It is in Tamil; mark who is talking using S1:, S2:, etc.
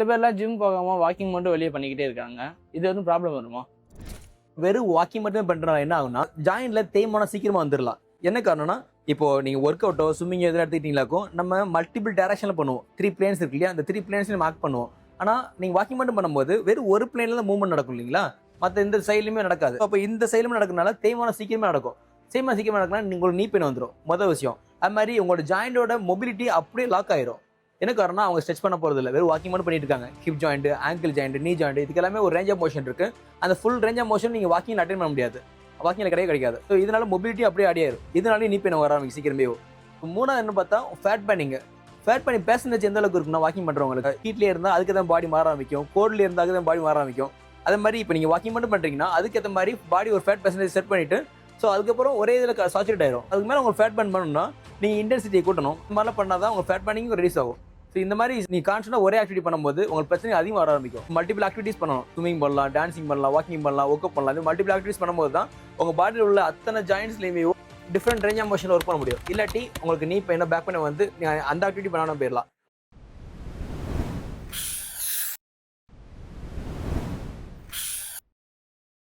S1: சில பேர்லாம் ஜிம் போகாம வாக்கிங் மட்டும் வெளியே பண்ணிக்கிட்டே இருக்காங்க. இது வந்து ப்ராப்ளம் வருமா?
S2: வெறும் வாக்கிங் மட்டும் பண்றதுனால என்ன ஆகும்னா ஜாயின்ட்ல தேய்மானம் சீக்கிரமா வந்துடலாம். என்ன காரணம்னா இப்போ நீங்க ஒர்க் அவுட்டோ ஸ்விம்மிங் எதுவும் எடுத்துக்கிட்டீங்களாக்கும் நம்ம மல்டிபிள் டைரக்ஷன்ல பண்ணுவோம். 3 பிளேன்ஸ் இருக்கு இல்லையா, அந்த 3 பிளேன்ஸ்லையும் மார்க் பண்ணுவோம். ஆனா நீங்க வாக்கிங் மட்டும் பண்ணும்போது வெறும் ஒரு பிளேன்ல தான் மூவ்மெண்ட் நடக்கும் இல்லைங்களா, மற்ற எந்த சைட்லையுமே நடக்காது. அப்போ இந்த சைடுமே நடக்கிறதுனால தேய்மானம் சீக்கிரமா நடக்கும். சீக்கிரமா நடக்குன்னா உங்களுக்கு நீ பெயின் வந்துடும் முதல் விஷயம். அது மாதிரி உங்களோட ஜாயிண்டோட மொபிலிட்டி அப்படியே லாக் ஆயிரும். என்ன காரணம், அவங்க ஸ்ட்ரெச் பண்ண போறது இல்லை, வெறும் வாக்கிங் மட்டும் பண்ணிட்டு இருக்காங்க. ஹிப் ஜாயிண்ட், ஆங்கிள் ஜாயிண்ட், நீ ஜாயிண்ட், இதுக்கு எல்லாமே ஒரு ரேஞ்ச் ஆஃப் மோஷன் இருக்கு. அந்த ஃபுல் ரேஞ்ச் ஆஃப் மோஷன் நீங்க வாக்கிங் அட்டைன் பண்ண முடியாது, வாக்கிங்ல கிடைக்காது. ஸோ இதனால மொபிலிட்டி அப்படியே அடியாயிரும். இதனால நீ பெயின் வர ஆரம்பிக்கும் சீக்கிரமே. மூணாவது என்ன பார்த்தா ஃபேட் பர்னிங். ஃபேட் பர்னிங் பேசஞ்சேஜ் எந்த அளவுக்கு இருக்குன்னா வாக்கிங் பண்றவங்களுக்கு ஹீட்லேயே இருந்தால் அதுக்கு தான் பாடி மாற ஆரம்பிக்கும், கோல்ட்லேயே இருந்தால் அதுக்கு தான் பாடி மாற ஆரம்பிக்கும். அதே மாதிரி இப்போ நீங்கள் வாக்கிங் மட்டும் பண்ணுறீங்கன்னா அதுக்கேற்ற மாதிரி பாடி ஒரு ஃபேட் பர்சன்டேஜ் செட் பண்ணிட்டு ஸோ அதுக்கப்புறம் ஒரே இதில் சாச்சுரேட் ஆயிரும். அதுக்கு மேலே உங்களுக்கு ஃபேட் பர்ன் பண்ணணும்னா நீங்கள் இன்டென்சிட்டியை கூட்டணும். இந்த மாதிரிலாம் பண்ணால் தான் உங்கள் ஃபேட் பர்னிங் ரிலீஸ் ஆகும். ஸோ இந்த மாதிரி நீ கான்ஸ்டன்டாக ஒரே ஆக்டிவிட்டி பண்ணும்போது உங்களுக்கு பிரச்சனை அதிகமாக வர ஆரம்பிக்கும். மல்டிபிள் ஆக்டிவிட்டிஸ் பண்ணணும். ஸ்விமிங் பண்ணலாம், டான்சிங் பண்ணலாம், வாக்கிங் பண்ணலாம், ஒர்க் அவுட் பண்ணலாம். இந்த மல்டிபிள் ஆக்டிவிட்டிஸ் பண்ணும்போது தான் உங்கள் பாடியில் உள்ள அத்தனை ஜாயின்ட்ஸ்லையுமே different range of motion work பண்ண முடியும். இல்லாட்டி உங்களுக்கு நீ பெயின், பேக் பெயின் வந்து அந்த ஆக்டிவிட்டி பண்ணாமல் போயிடலாம்.